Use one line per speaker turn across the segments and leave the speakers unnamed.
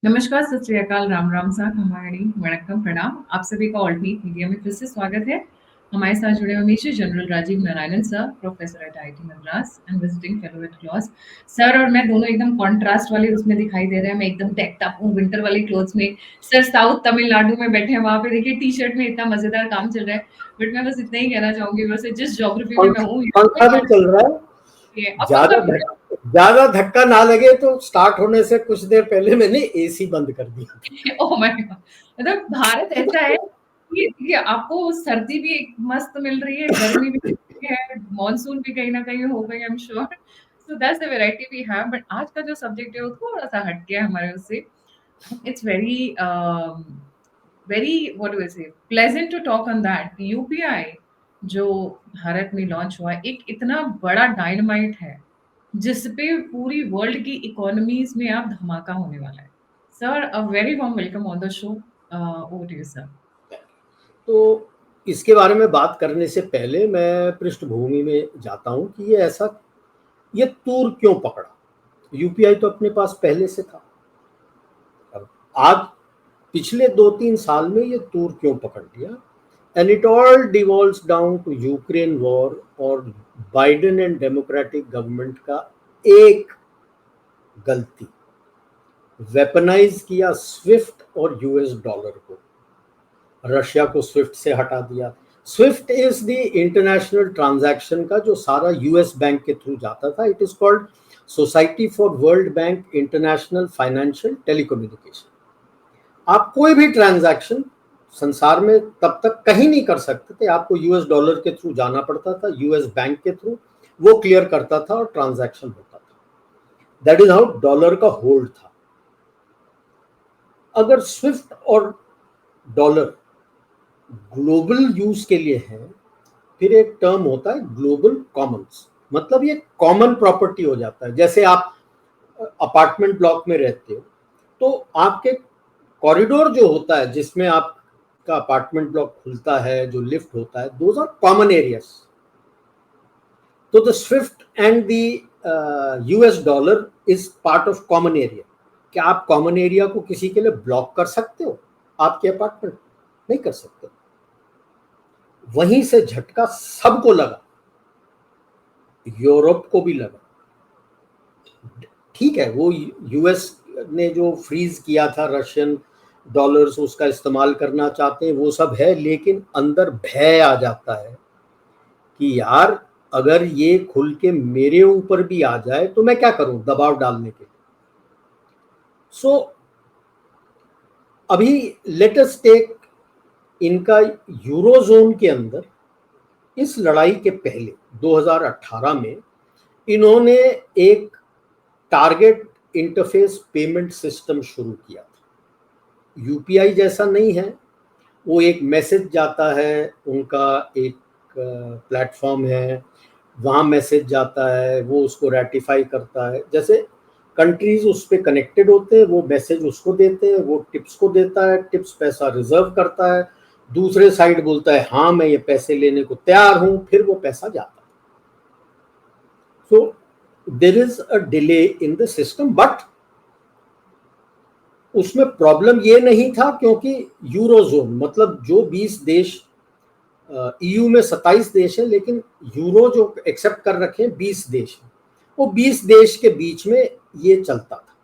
नमस्कार, सत श्री अकाल, राम राम सा, खमाणी, वणक्कम, प्रणाम। आप सभी का ऑल्टरनेट मीडिया में फिर से स्वागत है। हमारे साथ जुड़े हुए major general Rajeev Narayanan sir, professor at IIT Madras and visiting fellow at क्लॉस। सर और मैं दोनों एकदम कॉन्ट्रास्ट वाले उसमें दिखाई दे रहे हैं। मैं एकदम डेक्ड अप हूँ विंटर वाली क्लोथ्स में। सर साउथ तमिलनाडु में बैठे हैं, वहाँ पे देखिए टी-शर्ट में इतना मज़ेदार काम चल रहा है। बट मैं बस इतना ही कहना चाहूँगी, वैसे जिस ज्योग्राफी में मैं हूँ,
पंखा भी चल रहा है।
ये अब पंखा
ज्यादा ज्यादा धक्का ना लगे तो स्टार्ट होने से कुछ देर पहले मैंने एसी बंद कर दिया था।
Oh my God! मतलब भारत ऐसा है कि देखिए आपको सर्दी भी मस्त मिल रही है, गर्मी भी है, मानसून भी कहीं न कहीं हो गई I am sure. So that's the variety we have but आज का जो सब्जेक्ट है वो थोड़ा-सा हट के है हमारे उससे। It's very what do I say pleasant to talk on that. UPI जो भारत में लॉन्च हुआ है, एक इतना बड़ा डायनामाइट है, जिस पे पूरी वर्ल्ड की इकोनॉमीज़ में अब धमाका होने वाला है। Sir, a very warm welcome on the show. Over to you, sir.
तो इसके बारे में बात करने से पहले मैं पृष्ठभूमि में जाता हूं कि ये तूर क्यों पकड़ा। यूपीआई तो अपने पास पहले से था। अब आज पिछले 2-3 साल में ये तूर क्यों पकड़ लिया। And it all devolves down to Ukraine war और बाइडेन एंड डेमोक्रेटिक गवर्नमेंट का एक गलती, वेपनाइज किया स्विफ्ट और यूएस डॉलर को, रशिया को स्विफ्ट से हटा दिया। SWIFT is the international transaction का जो सारा यूएस बैंक के थ्रू जाता था। It is called society for world bank international financial telecommunication. आप कोई भी ट्रांजैक्शन संसार में तब तक कहीं नहीं कर सकते थे, आपको यूएस डॉलर के थ्रू जाना पड़ता था, यूएस बैंक के थ्रू वो क्लियर करता था और ट्रांजैक्शन होता था। दैट इज हाउ डॉलर का होल्ड था। अगर स्विफ्ट और डॉलर ग्लोबल यूज के लिए है, फिर एक टर्म होता है ग्लोबल कॉमन्स, मतलब ये कॉमन प्रॉपर्टी हो जाता है। जैसे आप अपार्टमेंट ब्लॉक में रहते हो तो आपके कॉरिडोर जो होता है जिसमें आपका अपार्टमेंट ब्लॉक खुलता है, जो लिफ्ट होता है, दोज आर कॉमन एरियाज। तो the Swift and the US dollar is part of common area. क्या आप कॉमन एरिया को किसी के लिए ब्लॉक कर सकते हो? आपके अपार्टमेंट नहीं कर सकते। वहीं से झटका सबको लगा, यूरोप को भी लगा। ठीक है, वो यूएस ने जो फ्रीज किया था रशियन डॉलर्स, उसका इस्तेमाल करना चाहते हैं, वो सब है, लेकिन अंदर भय आ जाता है कि यार अगर ये खुल के मेरे ऊपर भी आ जाए तो मैं क्या करूं दबाव डालने के लिए। सो अभी लेट अस टेक इनका यूरोजोन के अंदर इस लड़ाई के पहले 2018 में इन्होंने एक टारगेट इंटरफेस पेमेंट सिस्टम शुरू किया था। यूपीआई जैसा नहीं है, वो एक मैसेज जाता है, उनका एक प्लेटफॉर्म है, वहाँ मैसेज जाता है, वो उसको रेटिफाई करता है। जैसे कंट्रीज उस पर कनेक्टेड होते हैं, वो मैसेज उसको देते हैं, वो टिप्स को देता है, टिप्स पैसा रिजर्व करता है, दूसरे साइड बोलता है हाँ मैं ये पैसे लेने को तैयार हूं, फिर वो पैसा जाता है। So there is a delay in the system, but उसमें प्रॉब्लम ये नहीं था क्योंकि यूरोजोन मतलब जो 20 देश, ईयू में 27 देश है लेकिन यूरो जो एक्सेप्ट कर रखे हैं 20 देश है, वो 20 देश के बीच में ये चलता था।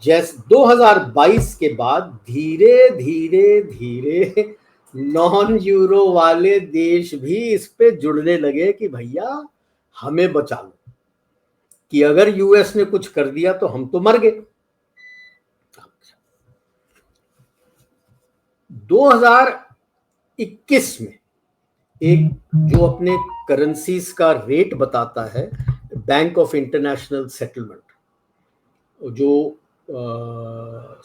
जैसे 2022 के बाद धीरे धीरे धीरे नॉन यूरो वाले देश भी इस पे जुड़ने लगे कि भैया हमें बचा लो, कि अगर यूएस ने कुछ कर दिया तो हम तो मर गए। 2021 में एक जो अपने करेंसीज का रेट बताता है, बैंक ऑफ इंटरनेशनल सेटलमेंट, जो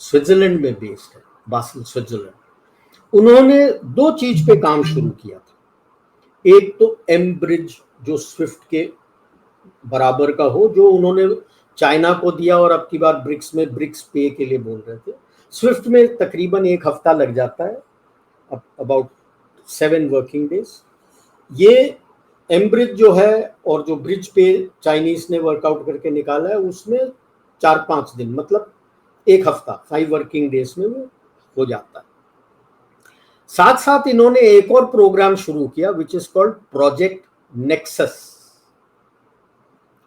स्विट्जरलैंड में बेस्ड है, बासल स्विट्जरलैंड, उन्होंने दो चीज पे काम शुरू किया था। एक तो एम ब्रिज जो स्विफ्ट के बराबर का हो, जो उन्होंने चाइना को दिया और अब की बार ब्रिक्स में ब्रिक्स पे के लिए बोल रहे थे। स्विफ्ट में तकरीबन 1 हफ्ता लग जाता है, अबाउट 7 वर्किंग डेज। ये एम ब्रिज जो है और जो ब्रिज पे चाइनीज ने वर्कआउट करके निकाला है, उसमें 4-5 दिन, मतलब एक हफ्ता 5 वर्किंग डेज में वो हो जाता है। साथ साथ इन्होंने एक और प्रोग्राम शुरू किया which is called project Nexus.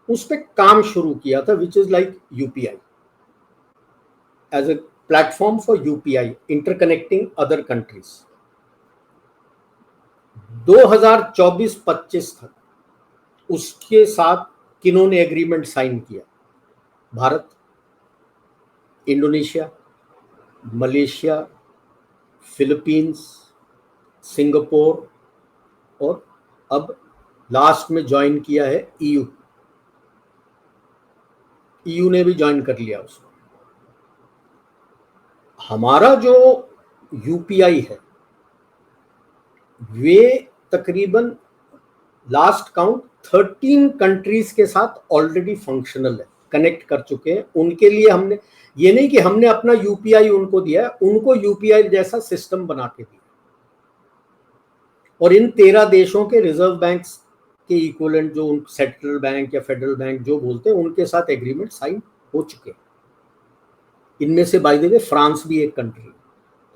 उस पर काम शुरू किया था which is like UPI, as a platform for UPI interconnecting other countries. 2024-25 तक उसके साथ किन्होंने एग्रीमेंट साइन किया? Bharat, Indonesia, Malaysia, Philippines, Singapore और अब लास्ट में ज्वाइन किया है ईयू। ईयू ने भी ज्वाइन कर लिया उसको। हमारा जो यूपीआई है वे तकरीबन लास्ट काउंट 13 कंट्रीज के साथ ऑलरेडी फंक्शनल है, कनेक्ट कर चुके हैं। उनके लिए हमने ये नहीं कि हमने अपना यूपीआई उनको दिया है, उनको यूपीआई जैसा सिस्टम बना के दिया। और इन 13 देशों के रिजर्व बैंक्स के इक्विवेलेंट जो सेंट्रल बैंक या फेडरल बैंक जो बोलते हैं उनके साथ एग्रीमेंट साइन हो चुके हैं। इनमें से बाय द वे फ्रांस भी एक कंट्री है।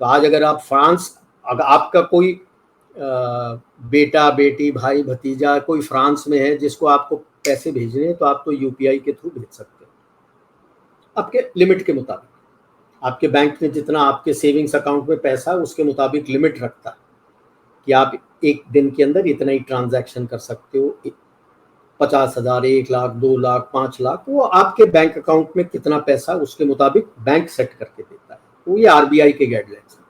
तो आज अगर आप फ्रांस, अगर आपका कोई बेटा बेटी भाई भतीजा कोई फ्रांस में है जिसको आपको पैसे भेजने हैं तो आप तो यूपीआई के थ्रू भेज सकते हैं आपके लिमिट के मुताबिक। आपके बैंक में जितना आपके सेविंग्स अकाउंट में पैसा है उसके मुताबिक लिमिट रखता है कि आप एक दिन के अंदर इतना ही ट्रांजैक्शन कर सकते हो। 50,000, 1 लाख, 2 लाख, 5 लाख, वो आपके बैंक अकाउंट में कितना पैसा उसके मुताबिक बैंक सेट करके देता है। तो ये आरबीआई के गाइडलाइंस है,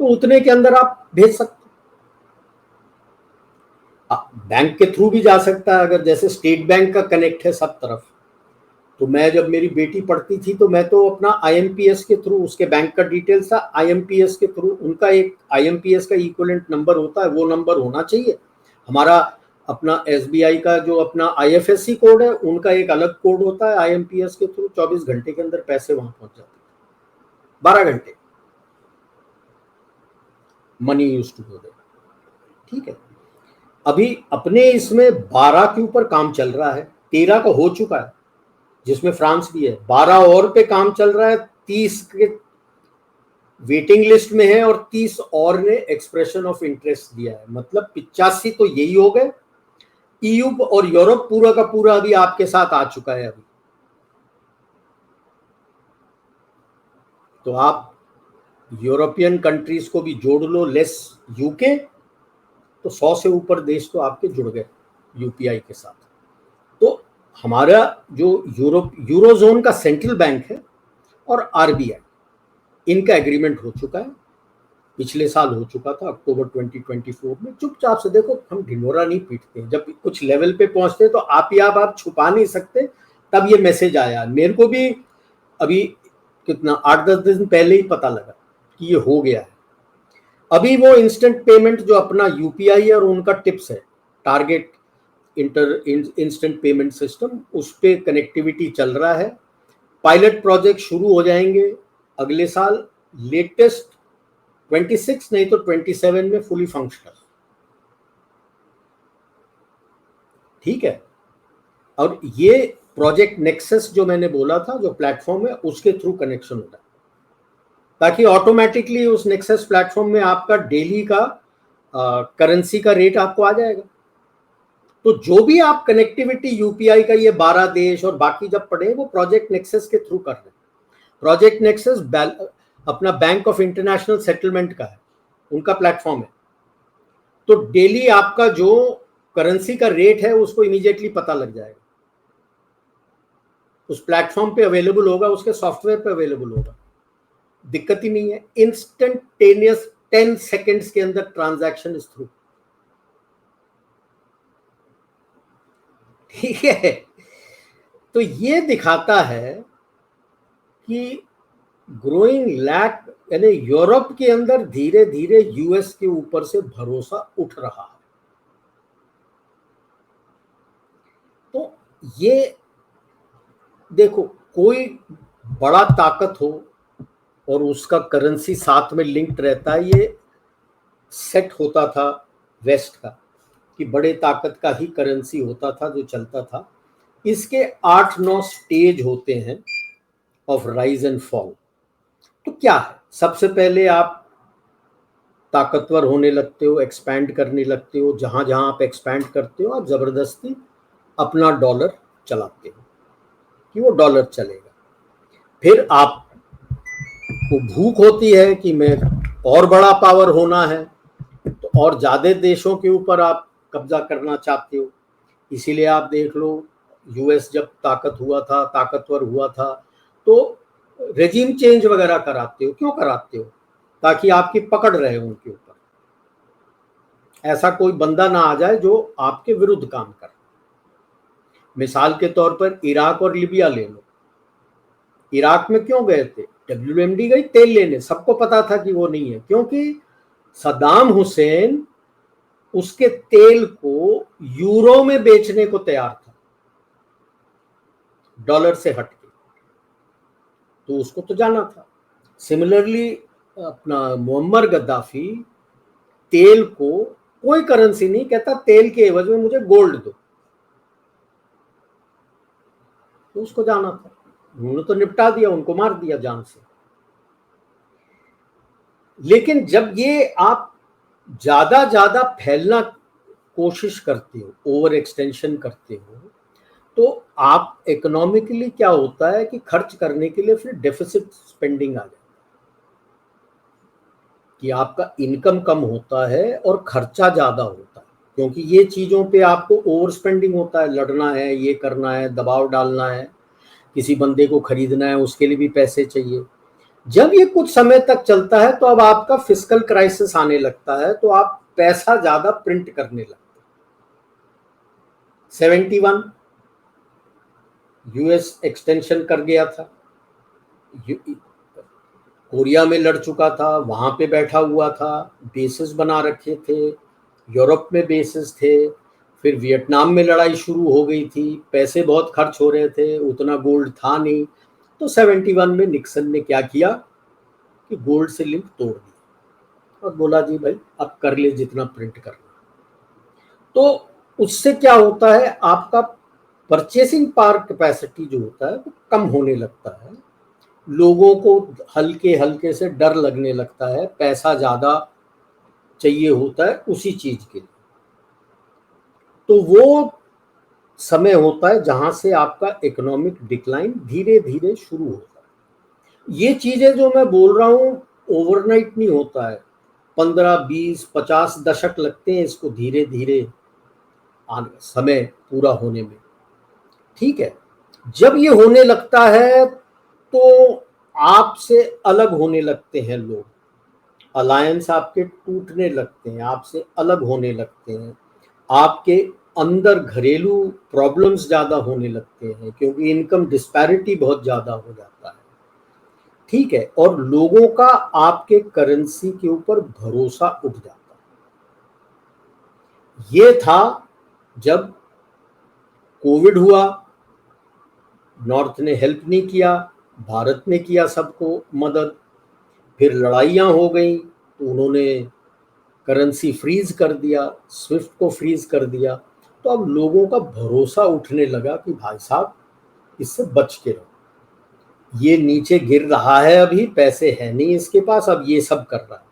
तो उतने के अंदर आप भेज सकते। बैंक के थ्रू भी जा सकता है, अगर जैसे स्टेट बैंक का कनेक्ट है सब तरफ। तो मैं जब मेरी बेटी पढ़ती थी तो मैं तो अपना आईएमपीएस के थ्रू, उसके बैंक का डिटेल्स था, आईएमपीएस के थ्रू, उनका एक आईएमपीएस का इक्विवेलेंट नंबर होता है, वो नंबर होना चाहिए। हमारा अपना एसबीआई का जो अपना आईएफएससी कोड है उनका एक अलग कोड होता है आईएमपीएस के थ्रू। 24 घंटे के अंदर पैसे वहां पहुंच जाते हैं, 12 घंटे money use to go there. ठीक है, अभी अपने इसमें 12 के ऊपर काम चल रहा है, 13 का हो चुका है जिसमें फ्रांस भी है, 12 और पे काम चल रहा है, 30 के वेटिंग लिस्ट में है और 30 और ने एक्सप्रेशन ऑफ इंटरेस्ट दिया है। मतलब 85 तो यही हो गए। ईयू और यूरोप पूरा का पूरा अभी आपके साथ आ चुका है अभी। तो आप यूरोपियन कंट्रीज को भी जोड़ लो, लेस यूके, तो 100 से ऊपर देश तो आपके जुड़ गए यूपीआई के साथ। तो हमारा जो यूरोजोन का सेंट्रल बैंक है और आरबीआई, इनका एग्रीमेंट हो चुका है, पिछले साल हो चुका था अक्टूबर 2024 में। चुपचाप से देखो, हम ढिंढोरा नहीं पीटते, जब कुछ लेवल पे पहुंचते तो आप ही आप छुपा नहीं सकते। तब ये मैसेज आया मेरे को भी, अभी कितना 8-10 दिन पहले ही पता लगा कि ये हो गया है। अभी वो इंस्टेंट पेमेंट जो अपना यूपीआई और उनका टिप्स है, टारगेट इंस्टेंट पेमेंट सिस्टम, उस पे कनेक्टिविटी चल रहा है। पायलट प्रोजेक्ट शुरू हो जाएंगे अगले साल, लेटेस्ट 26 नहीं तो 27 में फुली फंक्शनल। ठीक है, और ये प्रोजेक्ट नेक्सस जो मैंने बोला था, जो प्लेटफॉर्म है, उसके थ्रू कनेक्शन होता है ताकि ऑटोमेटिकली उस नेक्सस प्लेटफॉर्म में आपका डेली का करेंसी का रेट आपको आ जाएगा। तो जो भी आप कनेक्टिविटी यूपीआई का ये 12 देश और बाकी जब पढ़े वो प्रोजेक्ट नेक्सस के थ्रू कर रहे हैं। प्रोजेक्ट नेक्सस अपना बैंक ऑफ इंटरनेशनल सेटलमेंट का है, उनका प्लेटफॉर्म है। तो डेली आपका जो करेंसी का रेट है उसको इमीडिएटली पता लग जाएगा, उस प्लेटफॉर्म पे अवेलेबल होगा, उसके सॉफ्टवेयर पे अवेलेबल होगा, दिक्कत ही नहीं है। इंस्टेंटेनियस 10 सेकेंड्स के अंदर ट्रांजैक्शन इज थ्रू। ठीक है, तो ये दिखाता है कि ग्रोइंग लैक, यानी यूरोप के अंदर धीरे धीरे यूएस के ऊपर से भरोसा उठ रहा है। तो ये देखो, कोई बड़ा ताकत हो और उसका करेंसी साथ में लिंक्ड रहता है, ये सेट होता था वेस्ट का कि बड़े ताकत का ही करेंसी होता था जो चलता था। इसके 8-9 स्टेज होते हैं ऑफ राइज एंड फॉल। तो क्या है, सबसे पहले आप ताकतवर होने लगते हो, एक्सपैंड करने लगते हो, जहां जहां आप एक्सपैंड करते हो आप जबरदस्ती अपना डॉलर चलाते हो कि वो डॉलर चलेगा। फिर आपको भूख होती है कि मैं और बड़ा पावर होना है, तो और ज्यादा देशों के ऊपर आप कब्जा करना चाहते हो। इसीलिए आप देख लो, यूएस जब ताकतवर हुआ था, तो रेजिम चेंज वगैरह कराते हो। क्यों कराते हो? ताकि आपकी पकड़ रहे उनके ऊपर, ऐसा कोई बंदा ना आ जाए जो आपके विरुद्ध काम करे। मिसाल के तौर पर इराक और लिबिया ले लो। इराक में क्यों गए थे? WMD गई तेल लेने, सबको पता था कि वो नहीं है, क्योंकि सद्दाम हुसैन उसके तेल को यूरो में बेचने को तैयार था, डॉलर से हटके, तो उसको तो जाना था। सिमिलरली अपना मुअम्मर गद्दाफी तेल को कोई करेंसी नहीं कहता, तेल के एवज में मुझे गोल्ड दो, तो उसको जाना था। उन्होंने तो निपटा दिया, उनको मार दिया जान से। लेकिन जब ये आप ज्यादा फैलना कोशिश करते हो, ओवर एक्सटेंशन करते हो, तो आप इकोनॉमिकली क्या होता है कि खर्च करने के लिए फिर डेफिसिट स्पेंडिंग आ जाती है, कि आपका इनकम कम होता है और खर्चा ज्यादा होता है, क्योंकि ये चीजों पे आपको ओवर स्पेंडिंग होता है। लड़ना है, ये करना है, दबाव डालना है, किसी बंदे को खरीदना है, उसके लिए भी पैसे चाहिए। जब ये कुछ समय तक चलता है तो अब आपका फिस्कल क्राइसिस आने लगता है, तो आप पैसा ज्यादा प्रिंट करने लगते हैं। 71 यूएस एक्सटेंशन कर गया था, कोरिया में लड़ चुका था, वहां पे बैठा हुआ था, बेसिस बना रखे थे, यूरोप में बेसिस थे, फिर वियतनाम में लड़ाई शुरू हो गई थी, पैसे बहुत खर्च हो रहे थे, उतना गोल्ड था नहीं। तो 71 में निक्सन ने क्या किया कि गोल्ड से लिंक तोड़ दी और बोला जी भाई अब कर ले जितना प्रिंट करना। तो उससे क्या होता है, आपका परचेसिंग पावर कैपेसिटी जो होता है वो कम होने लगता है, लोगों को हल्के हल्के से डर लगने लगता है, पैसा ज्यादा चाहिए होता है उसी चीज के लिए। तो वो समय होता है जहां से आपका इकोनॉमिक डिक्लाइन धीरे धीरे शुरू होता है। ये चीजें जो मैं बोल रहा हूँ ओवरनाइट नहीं होता है, 15, 20, 50 दशक लगते हैं इसको धीरे धीरे आने, समय पूरा होने में। ठीक है, जब ये होने लगता है तो आपसे अलग होने लगते हैं लोग, अलायंस आपके टूटने लगते हैं, आपसे अलग होने लगते हैं, आपके अंदर घरेलू प्रॉब्लम्स ज्यादा होने लगते हैं, क्योंकि इनकम डिस्पैरिटी बहुत ज्यादा हो जाता है। ठीक है, और लोगों का आपके करेंसी के ऊपर भरोसा उठ जाता है। ये था जब कोविड हुआ, नॉर्थ ने हेल्प नहीं किया, भारत ने किया सबको मदद। फिर लड़ाइयाँ हो गई तो उन्होंने करेंसी फ्रीज कर दिया, स्विफ्ट को फ्रीज कर दिया। तो अब लोगों का भरोसा उठने लगा कि भाई साहब इससे बच के रहो, ये नीचे गिर रहा है, अभी पैसे है नहीं इसके पास, अब ये सब कर रहा है।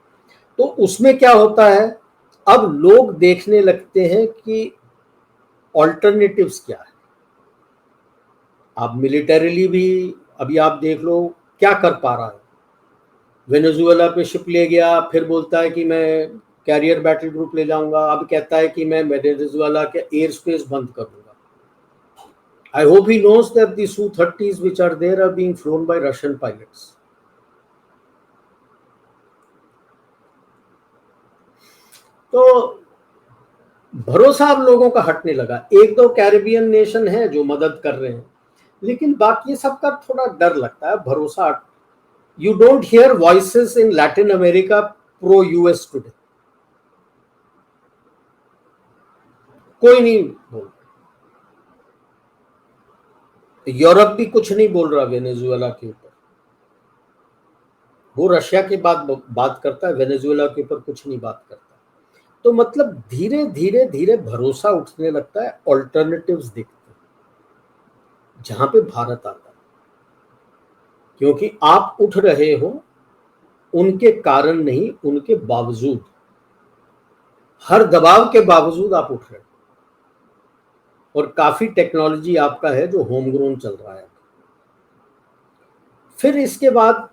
तो उसमें क्या होता है, अब लोग देखने लगते हैं कि ऑल्टरनेटिव्स क्या है। आप मिलिटरीली भी अभी आप देख लो क्या कर पा रहा है। वेनेजुएला पे शिप ले गया, फिर बोलता है कि मैं कैरियर बैटल ग्रुप ले जाऊंगा, अब कहता है कि मैं वेनेजुएला के एयर स्पेस बंद करूंगा। I hope he knows that the Su-30s which are there are being flown by Russian pilots. तो भरोसा अब लोगों का हटने लगा। एक दो कैरिबियन नेशन है जो मदद कर रहे हैं, लेकिन बाकी सबका थोड़ा डर लगता है, भरोसा। You don't hear voices in Latin America pro US today, कोई नहीं बोल, यूरोप भी कुछ नहीं बोल रहा वेनेजुएला के ऊपर, वो रशिया के बात करता है, वेनेजुएला के ऊपर कुछ नहीं बात करता। तो मतलब धीरे धीरे धीरे भरोसा उठने लगता है, ऑल्टरनेटिव्स दिखते हैं जहां पे भारत आता है, क्योंकि आप उठ रहे हो उनके कारण नहीं, उनके बावजूद, हर दबाव के बावजूद आप उठ रहे हो। और काफी टेक्नोलॉजी आपका है जो होम ग्रोन चल रहा है। फिर इसके बाद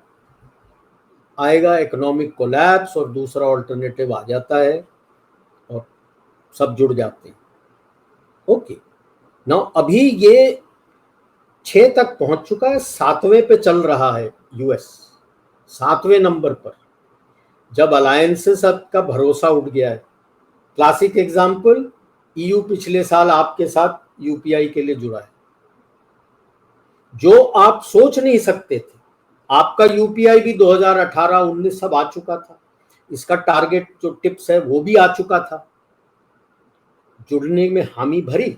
आएगा इकोनॉमिक कोलैप्स और दूसरा ऑल्टरनेटिव आ जाता है और सब जुड़ जाते हैं। ओके, नाउ अभी ये 6 तक पहुंच चुका है, 7वें पे चल रहा है यूएस, 7वें नंबर पर, जब अलायंसेस का भरोसा उठ गया है। क्लासिक एग्जांपल, ईयू पिछले साल आपके साथ यूपीआई के लिए जुड़ा है, जो आप सोच नहीं सकते थे। आपका यूपीआई भी 2018-19 सब आ चुका था, इसका टारगेट जो टिप्स है वो भी आ चुका था, जुड़ने में हामी भरी।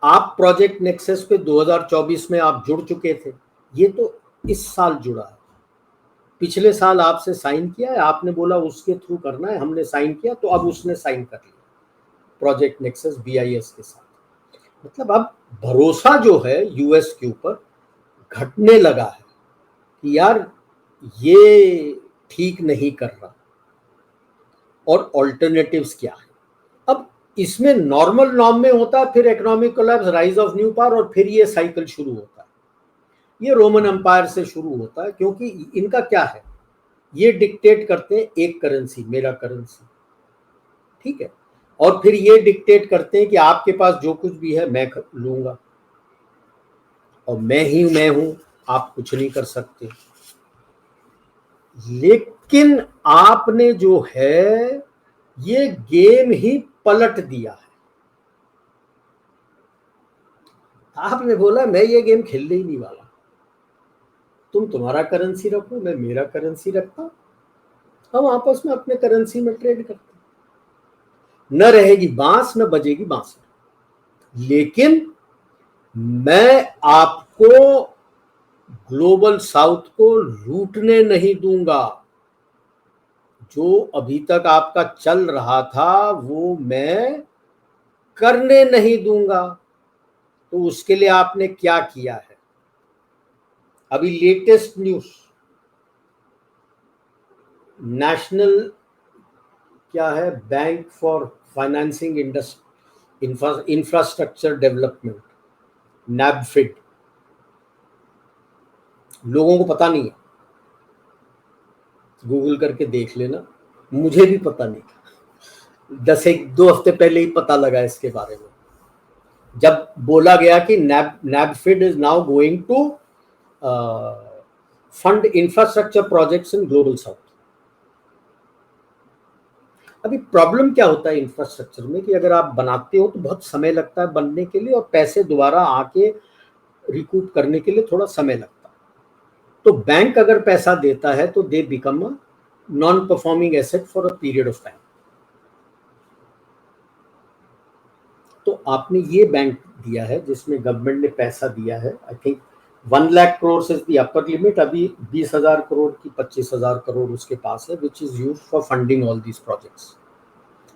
आप प्रोजेक्ट नेक्सस पे 2024 में आप जुड़ चुके थे, ये तो इस साल जुड़ा है। पिछले साल आपसे साइन किया है, आपने बोला उसके थ्रू करना है, हमने साइन किया, तो अब उसने साइन कर लिया प्रोजेक्ट नेक्सस बीआईएस के साथ। मतलब अब भरोसा जो है यूएस के ऊपर घटने लगा है कि यार ये ठीक नहीं कर रहा, और ऑल्टरनेटिव्स क्या है। अब इसमें नॉर्मल नॉर्म में होता है, फिर economic collapse, rise of new power, और फिर ये साइकिल शुरू होता है। ये रोमन एम्पायर से शुरू होता है, क्योंकि इनका क्या है, ये डिक्टेट करते हैं एक करेंसी, मेरा करेंसी, ठीक है, और फिर ये डिक्टेट करते हैं कि आपके पास जो कुछ भी है मैं लूंगा, और मैं ही मैं हूं, आप कुछ नहीं कर सकते। लेकिन आपने जो है ये गेम ही पलट दिया है। आपने बोला मैं ये गेम खेलने ही नहीं वाला, तुम तुम्हारा करेंसी रखो, मैं मेरा करेंसी रखता, हम आपस में अपने करेंसी में ट्रेड करते, न रहेगी बांस न बजेगी बांसुरी। लेकिन मैं आपको ग्लोबल साउथ को लूटने नहीं दूंगा। जो अभी तक आपका चल रहा था वो मैं करने नहीं दूंगा। तो उसके लिए आपने क्या किया है? अभी लेटेस्ट न्यूज, नेशनल क्या है, bank for financing infrastructure development, NaBFID, लोगों को पता नहीं है, गूगल करके देख लेना, मुझे भी पता नहीं था, 2 हफ्ते पहले ही पता लगा इसके बारे में, जब बोला गया कि NaBFID is now going to fund infrastructure projects in global south. अभी प्रॉब्लम क्या होता है इंफ्रास्ट्रक्चर में कि अगर आप बनाते हो तो बहुत समय लगता है बनने के लिए, और पैसे दोबारा आके रिकूप करने के लिए थोड़ा समय लगता है। तो बैंक अगर पैसा देता है तो they become a non performing asset for a period of time. तो आपने ये बैंक दिया है जिसमें गवर्नमेंट ने पैसा दिया है, I think 1 lakh crore is the upper limit, अभी 20,000 करोड़ की 25,000 करोड़ उसके पास है, which is used for funding all these projects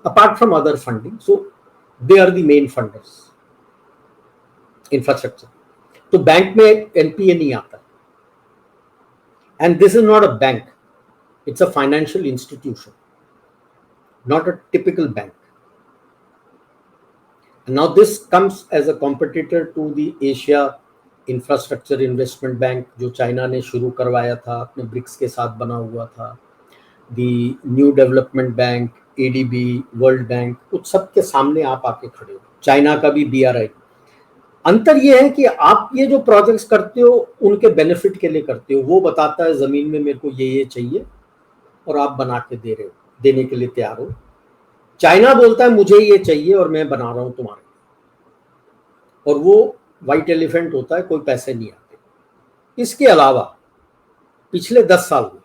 apart from other funding. So they are the main funders infrastructure. तो बैंक में एनपीए नहीं आता, and this is not a bank, it's a financial institution, not a typical bank. Now this comes as a competitor to the Asia Infrastructure Investment Bank, जो China ने शुरू करवाया था, अपने ब्रिक्स के साथ बना हुआ था, the New Development Bank, ADB, world bank, उस सब के सामने आप आके खड़े हो। चाइना का भी BRI। अंतर ये है कि आप ये जो प्रोजेक्ट्स करते हो उनके बेनिफिट के लिए करते हो, वो बताता है जमीन में मेरे को ये चाहिए और आप बना के दे रहे हो, देने के लिए तैयार हो। चाइना बोलता है मुझे ये चाहिए और मैं बना रहा हूं तुम्हारे, और वो व्हाइट एलिफेंट होता है, कोई पैसे नहीं आते। इसके अलावा पिछले 10 साल में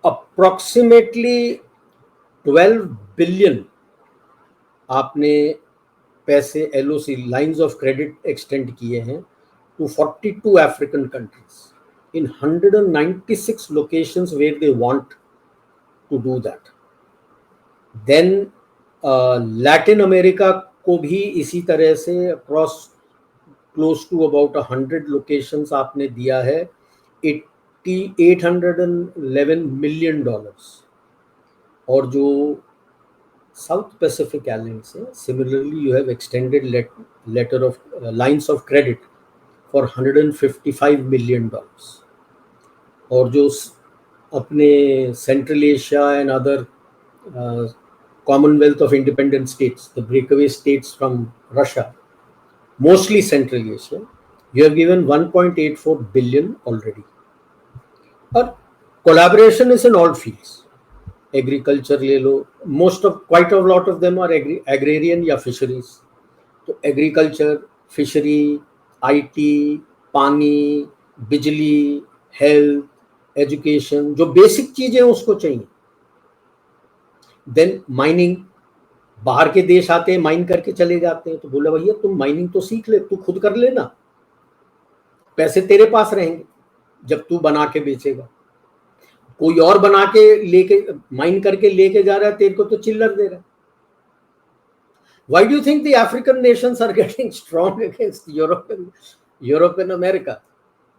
अप्रोक्सीमेटली 12 बिलियन आपने पैसे LOC, lines of credit, extend किए हैं to 42 African countries in 196 locations where they want to do that. Then Latin America को भी इसी तरह से across close to about 100 locations आपने दिया है $811 million। और जो साउथ पैसिफिक आइलैंड्स है, similarly you have extended letter of lines of credit for $155 million। और जो अपने central Asia and other Commonwealth of Independent States, the breakaway states from Russia, mostly Central Asia, you have given 1.84 billion already. और collaboration is in all fields. Agriculture ले लो, quite a lot of them are agrarian या fisheries. तो agriculture, fishery, IT, पानी, बिजली, health, education, जो basic चीजें उसको चाहिए। देन माइनिंग, बाहर के देश आते हैं, माइन करके चले जाते हैं, तो बोला भैया तुम माइनिंग तो सीख ले, तू खुद कर लेना, पैसे तेरे पास रहेंगे जब तू बना के बेचेगा। कोई और बना के लेके माइन करके लेके जा रहा है, तेरे को तो चिल्लर दे रहा है। Why do you think the African nations are getting strong against Europe and America?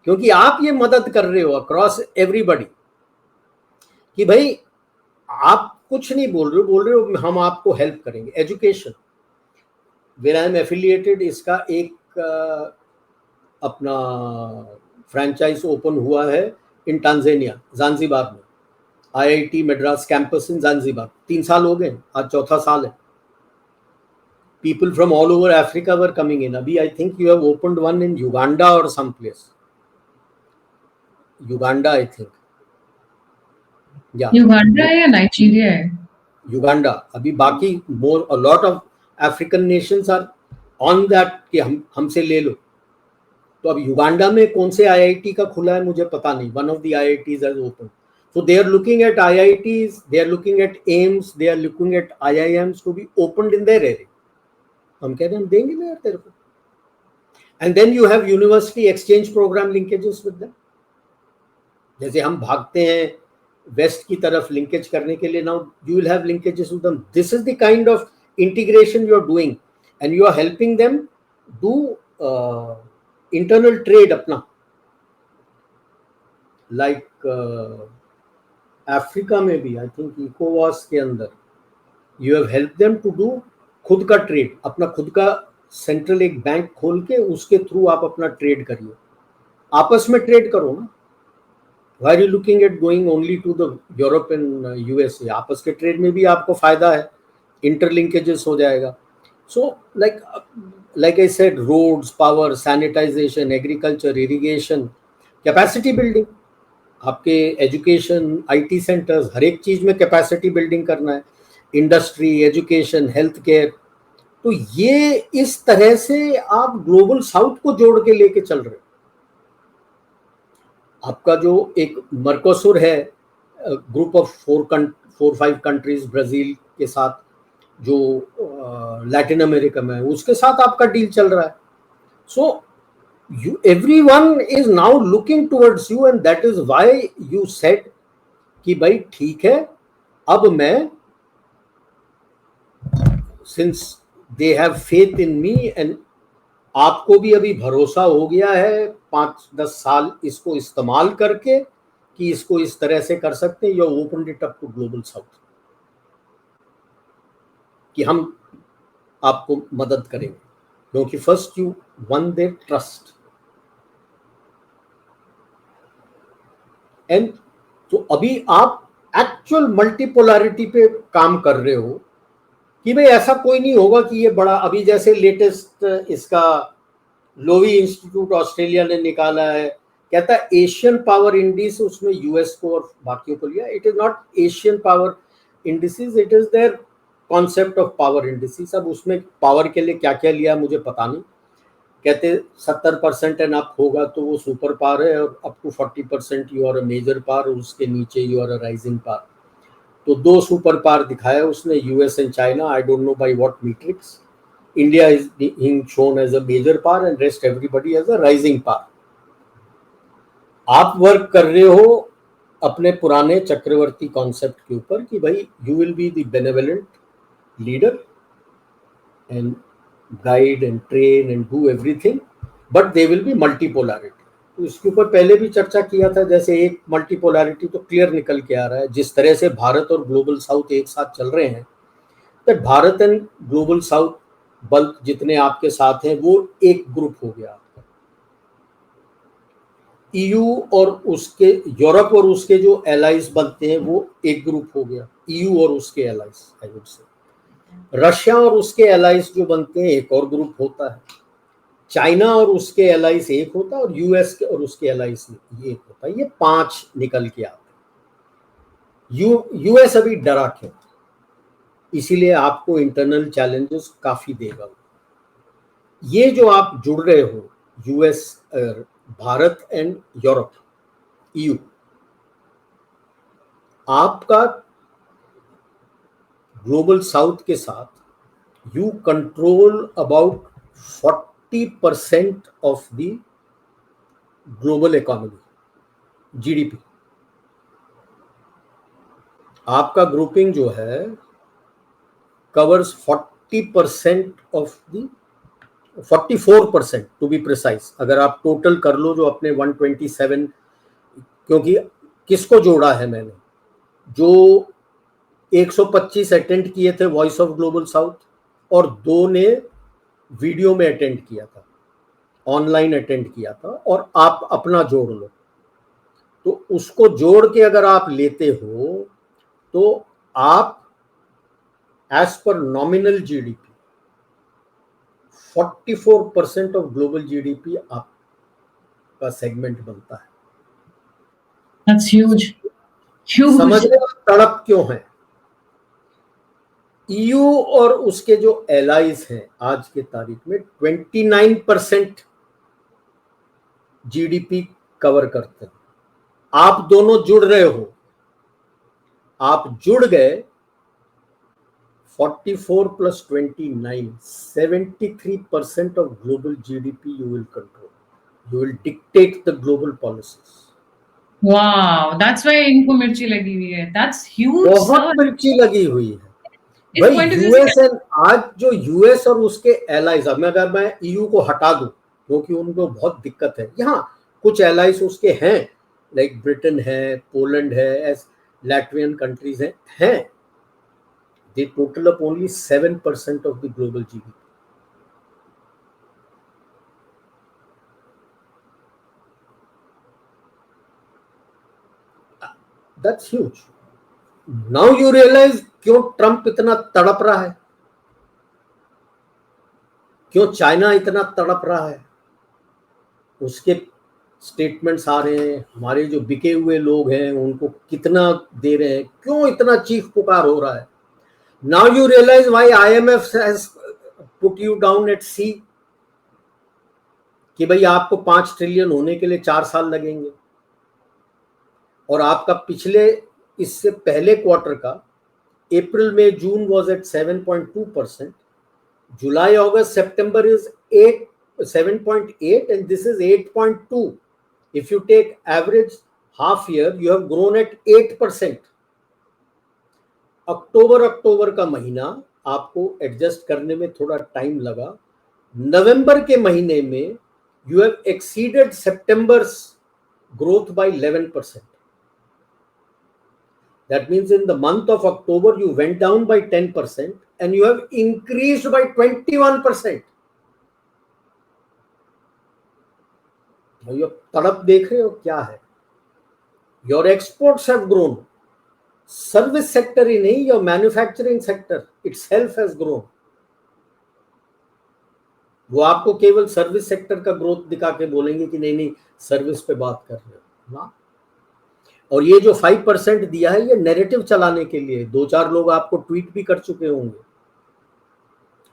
क्योंकि आप ये मदद कर रहे हो अक्रॉस एवरीबॉडी कि भाई आप कुछ नहीं बोल रहे हो हम आपको हेल्प करेंगे। Education, where I am affiliated, इसका एक अपना फ्रैंचाइज ओपन हुआ है इन टांजानिया, जांजिबार में, IIT Madras campus in Zanzibar. 3 साल हो गए, आज 4था साल है। People from all over Africa were coming in. अभी I think you have opened one in Uganda और some place, Uganda I think,
Uganda है या नाइजीरिया है?
युगांडा। अभी बाकी more a lot of African nations are on that कि हमसे ले लो। तो अब युगांडा में कौन से IIT का खुला है मुझे पता नहीं। One of the IITs has opened, so they are looking at IITs, they are looking at AIIMS, they are looking at IIMs to be opened in their area। हम कह रहे हैं हम देंगे ना यार तेरे को। and then you have university exchange program linkages with them। जैसे हम भागते हैं वेस्ट की तरफ लिंकेज करने के लिए, now you will have linkages with them. This is the kind of integration you are doing and you are helping them do internal trade अपना। लाइक अफ्रीका में भी आई थिंक इकोवास के अंदर you have help them to do खुद का trade, अपना खुद का सेंट्रल एक बैंक खोल के उसके थ्रू आप अपना ट्रेड करिए, आपस में ट्रेड करो ना। Why are you looking at going only to the Europe and USA? आपस के ट्रेड में भी आपको फायदा है, इंटरलिंकेजेस हो जाएगा। सो like I said, roads, power, sanitization, agriculture, irrigation, capacity building, आपके एजुकेशन, IT सेंटर्स, हर एक चीज में कैपेसिटी बिल्डिंग करना है, इंडस्ट्री, एजुकेशन, हेल्थ केयर। तो ये इस तरह से आप ग्लोबल साउथ को जोड़ के लेके चल रहे हो। आपका जो एक मर्कोसुर है, ग्रुप ऑफ 4-5 कंट्रीज, ब्राजील के साथ जो लैटिन अमेरिका में है, उसके साथ आपका डील चल रहा है। सो everyone is now looking towards you and that is why you said कि भाई ठीक है, अब मैं, since they have faith in me and आपको भी अभी भरोसा हो गया है 5-10 साल इसको इस्तेमाल करके कि इसको इस तरह से कर सकते हैं। You open it up to global south कि हम आपको मदद करेंगे, क्योंकि first you won their trust. And तो अभी आप एक्चुअल मल्टीपोलैरिटी पे काम कर रहे हो कि भाई ऐसा कोई नहीं होगा कि ये बड़ा, अभी जैसे लेटेस्ट इसका लोवी इंस्टीट्यूट ऑस्ट्रेलिया ने निकाला है, कहता है एशियन पावर इंडिस, उसमें यूएस को और बाकियों को लिया। It is not Asian power indices, it is their concept of power indices. अब उसमें पावर के लिए क्या क्या लिया मुझे पता नहीं। कहते 70% एंड अप होगा तो वो सुपर पावर है, और up to 40% you are a major power, उसके नीचे you are a rising power. तो 2 सुपर पावर दिखाया उसने, US and China. I don't know by what metrics. India is being shown as a major power and rest everybody as a rising power. आप work कर रहे हो अपने पुराने चक्रवर्ती concept के ऊपर कि भाई you will be the benevolent leader and guide and train and do everything, but there will be multipolarity. तो इसके ऊपर पहले भी चर्चा किया था। जैसे एक मल्टीपोलैरिटी तो क्लियर निकल के आ रहा है, जिस तरह से भारत और ग्लोबल साउथ एक साथ चल रहे हैं, that Bharat and global south bulk जितने आपके साथ हैं वो एक ग्रुप हो गया। ईयू और उसके, यूरोप और उसके जो एलाइज बनते हैं वो एक ग्रुप हो गया, ईयू और उसके allies. I would say Russia और उसके एलाइज जो बनते हैं एक और ग्रुप होता है, चाइना और उसके एलाइज एक होता है, और यूएस और उसके एलाइज एक होता है। ये 5 निकल के आते हैं। यूएस अभी डरा क्यों? इसीलिए आपको इंटरनल चैलेंजेस काफी देगा। ये जो आप जुड़ रहे हो US, Bharat and Europe, EU, आपका ग्लोबल साउथ के साथ you control about 40% of the global economy, GDP. आपका ग्रुपिंग जो है covers 40% of the 44% to be precise. अगर आप टोटल कर लो जो अपने 127, क्योंकि किसको जोड़ा है मैंने, जो 125 अटेंड किए थे वॉइस ऑफ ग्लोबल साउथ, और 2 ने वीडियो में अटेंड किया था, ऑनलाइन अटेंड किया था, और आप अपना जोड़ लो, तो उसको जोड़ के अगर आप लेते हो तो आप as per nominal GDP 44% of global GDP आपका सेगमेंट बनता है।
That's huge. Huge.
समझने में तड़प क्यों है? ईयू और उसके जो एलाइज हैं आज के तारीख में 29% जीडीपी कवर करते हैं। आप दोनों जुड़ रहे हो, आप जुड़ गए, 44 plus 29, 73% of global GDP you will control. You will dictate the global policies.
Wow, that's why इनको मिर्ची लगी हुई है. That's huge,
बहुत
sir.
मिर्ची लगी हुई है
It's
भाई।
going to
यूएस एंड आज जो यूएस और उसके एलाइज, अगर मैं ईयू को हटा दूं क्योंकि उनको बहुत दिक्कत है, यहाँ कुछ एलाइज उसके हैं, लाइक ब्रिटेन है, पोलैंड है, लैटवियन कंट्रीज हैं, they total up only 7% of the global GDP. That's huge. Now you realize क्यों ट्रंप इतना तड़प रहा है, क्यों चाइना इतना तड़प रहा है। उसके स्टेटमेंट्स आ रहे हैं, हमारे जो बिके हुए लोग हैं उनको कितना दे रहे हैं, क्यों इतना चीख पुकार हो रहा है। Now you realize why IMF has put you down at sea, कि भाई आपको 5 ट्रिलियन होने के लिए 4 साल लगेंगे, और आपका पिछले, इससे पहले क्वार्टर का अप्रैल में जून वाज एट 7.2%, जुलाई अगस्त सितंबर is 7.8 and this is 8.2. if you take average half year you have grown at 8%. अक्टूबर का महीना आपको एडजस्ट करने में थोड़ा टाइम लगा, नवंबर के महीने में you have exceeded September's growth by 11%. That means in the month of October you went down by 10% and you have increased by 21%. ये तड़प देख रहे हो क्या है? Your exports have grown. Service sector ही नहीं, your manufacturing sector itself has grown. वो आपको केवल सर्विस सेक्टर का ग्रोथ दिखा के बोलेंगे कि नहीं सर्विस पे बात कर रहे हो ना। और ये जो 5% दिया है ये नैरेटिव चलाने के लिए, 2-4 लोग आपको ट्वीट भी कर चुके होंगे,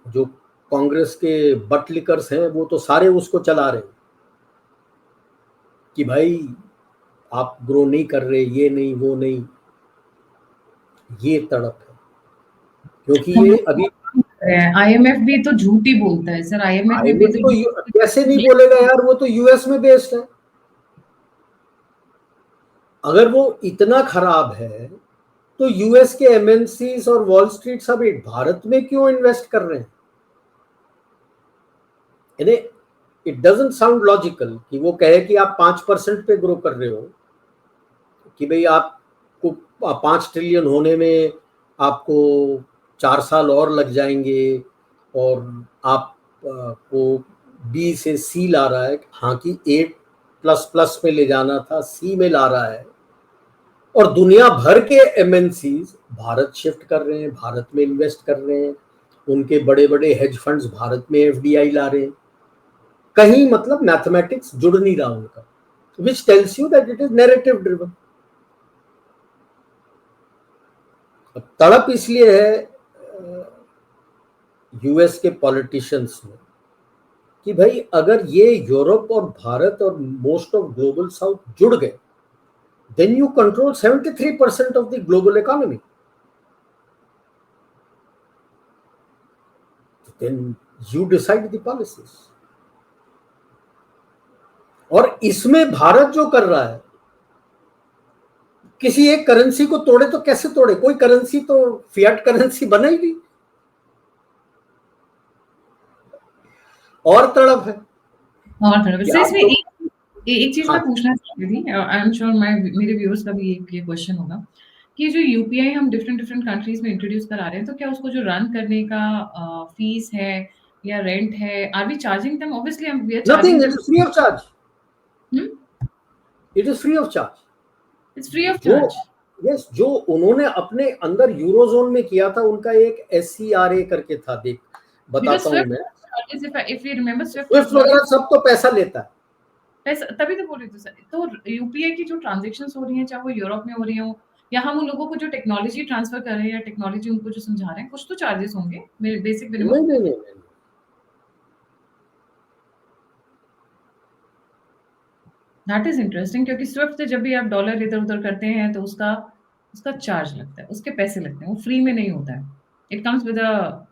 जो कांग्रेस के बट लिकर्स हैं वो तो सारे उसको चला रहे हैं कि भाई आप ग्रो नहीं कर रहे, ये नहीं वो नहीं। ये तड़प है, क्योंकि ये अभी
IMF भी तो झूठी बोलता है सर। IMF ने भी
तो कैसे नहीं बोलेगा यार, वो तो यूएस में बेस्ड है। अगर वो इतना खराब है तो यूएस के एमएनसीज और वॉल स्ट्रीट सब भारत में क्यों इन्वेस्ट कर रहे हैं? इट डजंट साउंड लॉजिकल कि वो कहे कि आप 5% पे ग्रो कर रहे हो, कि भाई आपको 5 ट्रिलियन होने में आपको 4 साल और लग जाएंगे, और आप को बी से सी ला रहा है, हाँ कि 8++ में ले जाना था, सी में ला रहा है, और दुनिया भर के एमएनसीज भारत शिफ्ट कर रहे हैं, भारत में इन्वेस्ट कर रहे हैं, उनके बड़े बड़े हेज फंड्स भारत में एफडीआई ला रहे हैं, कहीं मतलब मैथमेटिक्स जुड़ नहीं रहा उनका, which tells you that it is narrative driven. अब तड़प इसलिए है यूएस के पॉलिटिशियंस में कि भाई अगर ये यूरोप और भारत और मोस्ट ऑफ ग्लोबल साउथ जुड़ गए, then you control 73% of the global economy. Then you decide the policies. और इसमें भारत जो कर रहा है, किसी एक करेंसी को तोड़े तो कैसे तोड़े, कोई करेंसी तो फियाट करेंसी बना ही नहीं, और तड़प है।
और थोड़ा
क्या
इसमें
तो,
एक चीज मैं
हाँ,
पूछना चाहती थी, आई एम श्योर मेरे व्यूअर्स का भी ये क्वेश्चन होगा कि जो यूपीआई हम डिफरेंट डिफरेंट कंट्रीज में इंट्रोड्यूस करा रहे हैं, तो क्या उसको जो रन करने का फीस है या रेंट है, are we charging them? Obviously we are
nothing,
charging
it
them.
Is free of charge, it is free of charge.
It's free of
जो,
चार्ज।
यस, जो उन्होंने अपने अंदर यूरोजोन में किया था, उनका एक SCRA करके था, देख
बिकॉज
बताता हूं
स्विफ्ट
मैं।
Charges, if you remember, Swift is
Swift
one
वगैरह सब तो पैसा लेता है।
पैसा, तभी तो बोल रही थी सर। तो यूपीआई की जो ट्रांजैक्शंस हो रही हैं, चाहे वो यूरोप में हो रही हो या हम उन लोगों को जो टेक्नोलॉजी ट्रांसफर कर रहे हैं या टेक्नोलॉजी उनको जो समझा रहे हैं, कुछ तो चार्जेस होंगे, बेसिक मिनिमम।
नहीं नहीं नहीं नहीं,
दैट इज इंटरेस्टिंग, क्योंकि स्विफ्ट से जब भी आप डॉलर इधर उधर करते हैं तो उसका उसका चार्ज लगता है, उसके पैसे लगते हैं, वो फ्री में नहीं होता है। It comes with a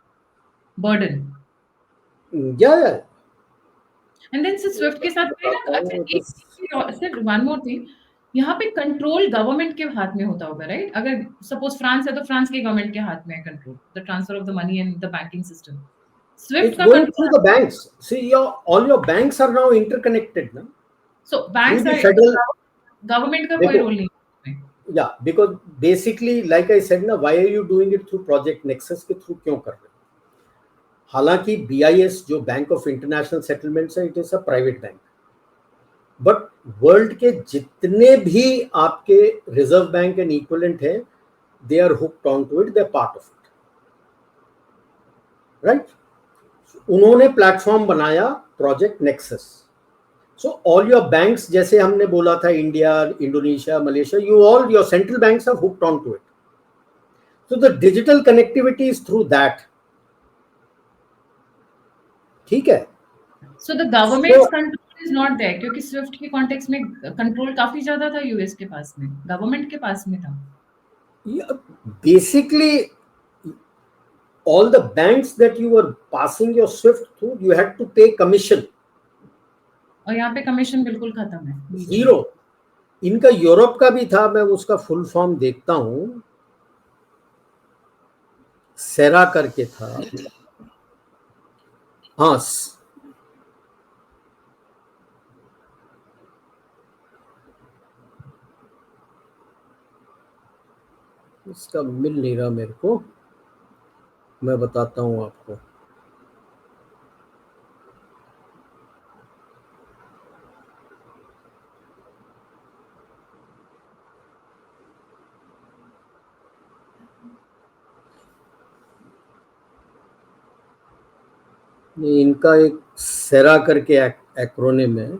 burden.
या
एंड देन से स्विफ्ट के साथ कोई ना,
बताता
अच्छा
हूँ
एक सिर्फ वन मोर थिंग, यहाँ पे कंट्रोल गवर्नमेंट के हाथ में होता होगा, राइट? अगर सपोज फ्रांस है तो फ्रांस के गवर्नमेंट के हाथ में है control, the transfer of the money and the banking system. Swift
it's
का
going through
control,
the banks. See, all your banks are now interconnected now
so
through
banks
the
are,
federal.
Government का कोई
देखो,
role नहीं है।
yeah, because basically, like I said ना, why are you doing it through Project Nexus के through क्यों कर रहे हो? हालांकि BIS जो बैंक ऑफ इंटरनेशनल सेटलमेंट्स है, it is a private bank, but world के जितने भी आपके रिजर्व बैंक एंड इक्विवेलेंट है, they are hooked on to it, they are part of it, right? उन्होंने प्लेटफॉर्म बनाया project Nexus. So all your banks, जैसे हमने बोला था, India, Indonesia, Malaysia, you all your central banks are hooked on to it. So the digital connectivity is through that, ठीक है?
So the governments control is not there, क्योंकि SWIFT के context में control काफी ज्यादा था यूएस के पास में, गवर्नमेंट के पास में था।
Basically all the banks that you were passing your SWIFT through, you had to pay commission,
और यहाँ पे कमीशन बिल्कुल खत्म है,
जीरो। इनका यूरोप का भी था, मैं उसका फुल फॉर्म देखता हूं, सेरा करके था, हाँ, इसका मिल नहीं रहा मेरे को, मैं बताता हूं आपको। इनका एक सेरा करके एक्रोनिम है,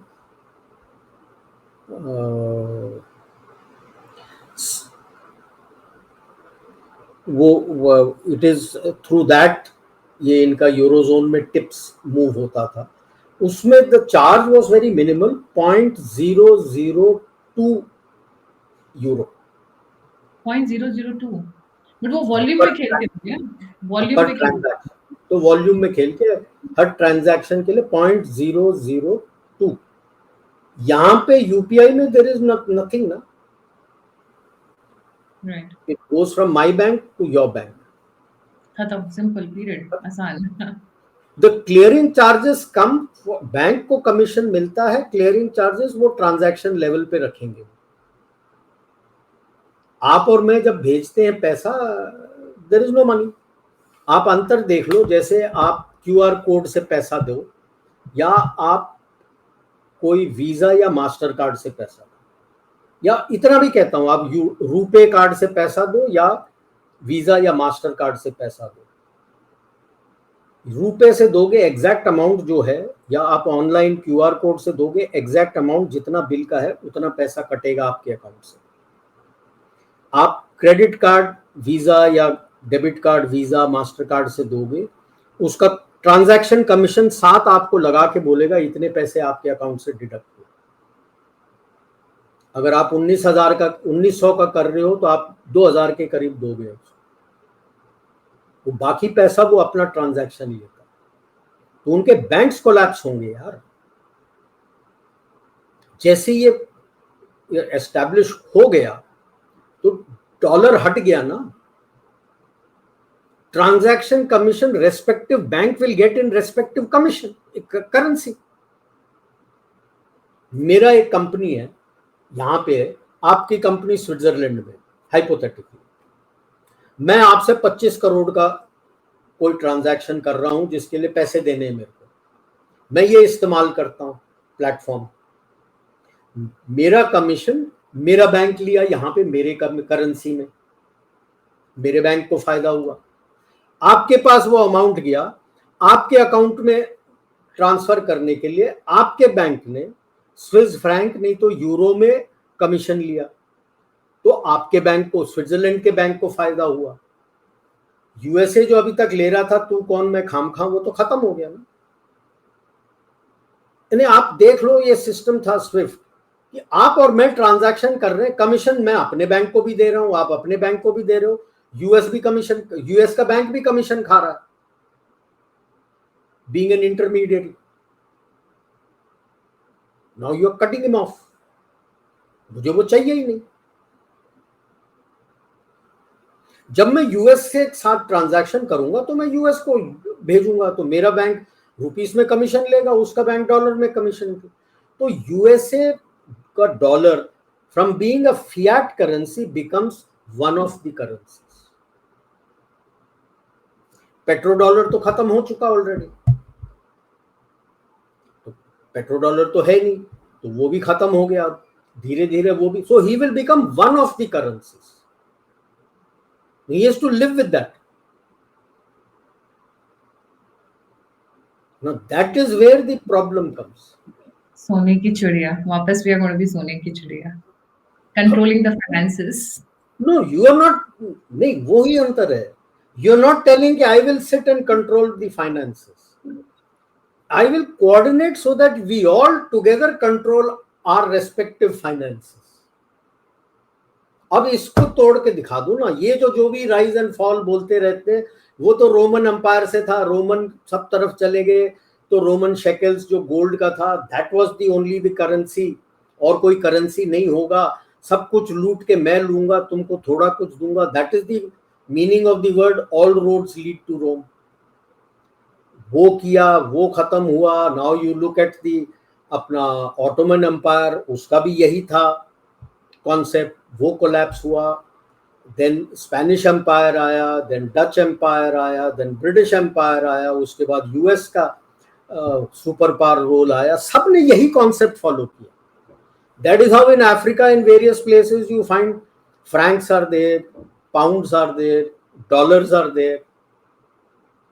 वो इट इज थ्रू दैट ये इनका यूरोजोन में टिप्स मूव होता था। उसमें the charge was very minimal, 0.002 euro
0.002, but वो वॉल्यूम
पर
पे खेलते थे, वॉल्यूम
पर
पे खेलते।
ट्रांजैक्शन, तो वॉल्यूम में खेल के हर ट्रांजैक्शन के लिए 0.002। यहाँ पे यूपीआई में देयर इज नथिंग ना,
right,
it goes from my bank to your bank.
खत्म, सिंपल, पीरियड, आसान।
द क्लियरिंग चार्जेस कम, बैंक को कमीशन मिलता है, क्लियरिंग चार्जेस वो ट्रांजैक्शन लेवल पे रखेंगे। आप और मैं जब भेजते हैं पैसा, देयर इज नो मनी। आप अंतर देख लो, जैसे आप क्यूआर कोड से पैसा दो या आप कोई वीजा या मास्टर कार्ड से पैसा दो, या इतना भी कहता हूं आप रुपे कार्ड से पैसा दो या वीजा या मास्टर कार्ड से पैसा दो, रुपए से दोगे एग्जैक्ट अमाउंट जो है, या आप ऑनलाइन क्यूआर कोड से दोगे एग्जैक्ट अमाउंट जितना बिल का है उतना पैसा कटेगा आपके अकाउंट से। आप क्रेडिट कार्ड वीजा या debit card visa master card से दोगे, उसका ट्रांजैक्शन कमीशन साथ आपको लगा के बोलेगा इतने पैसे आपके अकाउंट से डिडक्ट हुए। अगर आप 1900 का कर रहे हो तो आप 2000 के करीब दोगे, वो बाकी पैसा वो अपना ट्रांजैक्शन लेगा। तो उनके बैंक्स कोलैप्स होंगे यार। जैसे ये एस्टैब्लिश हो गया तो डॉलर हट गया ना, transaction commission respective bank will get in respective commission currency. मेरा एक कंपनी है यहां पे है, आपकी कंपनी स्विट्जरलैंड में, हाइपोथेटिकली मैं आपसे 25 करोड़ का कोई ट्रांजैक्शन कर रहा हूं जिसके लिए पैसे देने हैं मेरे को, मैं ये इस्तेमाल करता हूं प्लेटफॉर्म, मेरा कमीशन मेरा बैंक लिया यहां पे मेरे करेंसी में, मेरे बैंक को फायदा हुआ। आपके पास वो अमाउंट गया, आपके अकाउंट में ट्रांसफर करने के लिए आपके बैंक ने स्विस फ्रैंक नहीं तो यूरो में कमीशन लिया, तो आपके बैंक को, स्विट्जरलैंड के बैंक को फायदा हुआ। यूएसए जो अभी तक ले रहा था तू कौन मैं खामखा, वो तो खत्म हो गया ना। यानी आप देख लो, ये सिस्टम था स्विफ्ट कि आप और मैं ट्रांजैक्शन कर रहे हैं, कमीशन मैं अपने बैंक को भी दे रहा हूं, आप अपने बैंक को भी दे रहे हो, यूएस भी कमीशन, यूएस का बैंक भी कमीशन खा रहा है being an intermediate. Now you are cutting him off, मुझे वो चाहिए ही नहीं। जब मैं यूएस के साथ ट्रांजैक्शन करूंगा तो मैं यूएस को भेजूंगा, तो मेरा बैंक रुपीस में कमीशन लेगा, उसका बैंक डॉलर में कमीशन। तो यूएसए का dollar from being a fiat currency becomes one of the currencies. Petro dollar तो खत्म हो चुका ऑलरेडी, तो पेट्रो डॉलर तो है नहीं, तो वो भी खत्म हो गया, धीरे धीरे वो भी, so he will become one of the currencies, he has to live with that. Now that is where the problem comes.
सोने की चिड़िया, वापस we are going to be सोने की चिड़िया, controlling the finances.
No, you are not, नहीं वो ही अंतर है। You are not telling कि I will sit and control the finances. I will coordinate so that we all together control our respective finances. अब इसको तोड़ के दिखा दो ना, ये जो भी राइज एंड फॉल बोलते रहते हैं, वो तो रोमन एम्पायर से था, रोमन सब तरफ चले गए, तो रोमन शेकल्स जो गोल्ड का था, that was the only the currency, और कोई करेंसी नहीं होगा, सब कुछ लूट के मैं लूंगा, तुमको थोड़ा कुछ दूंगा, that is the meaning of the word all roads lead to Rome. वो किया, वो खत्म हुआ। Now you look at the अपना ऑटोमन एम्पायर, उसका भी यही था कॉन्सेप्ट, वो कोलैप्स हुआ। देन स्पेनिश एम्पायर आया, देन डच एम्पायर आया, देन ब्रिटिश एम्पायर आया, उसके बाद यूएस का सुपर पावर रोल आया। सब ने यही कॉन्सेप्ट फॉलो किया। That is how in Africa in various places you find francs are there, pounds are there, dollars are there.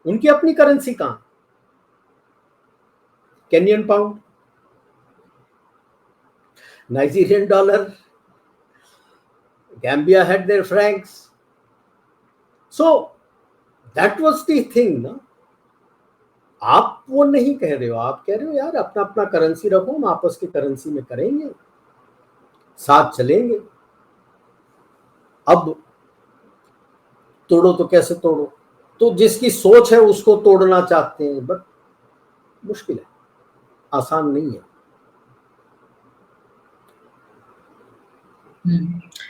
उनकी अपनी करेंसी कहाँ? Kenyan pound, Nigerian dollar, Gambia had their francs. So that was the thing ना। आप वो नहीं कह रहे हो, आप कह रहे हो यार अपना अपना करेंसी रखो, हम आपस की करेंसी में करेंगे, साथ चलेंगे। अब तोड़ो तो कैसे तोड़ो, तो जिसकी सोच है उसको तोड़ना चाहते हैं, बट मुश्किल है, आसान नहीं है।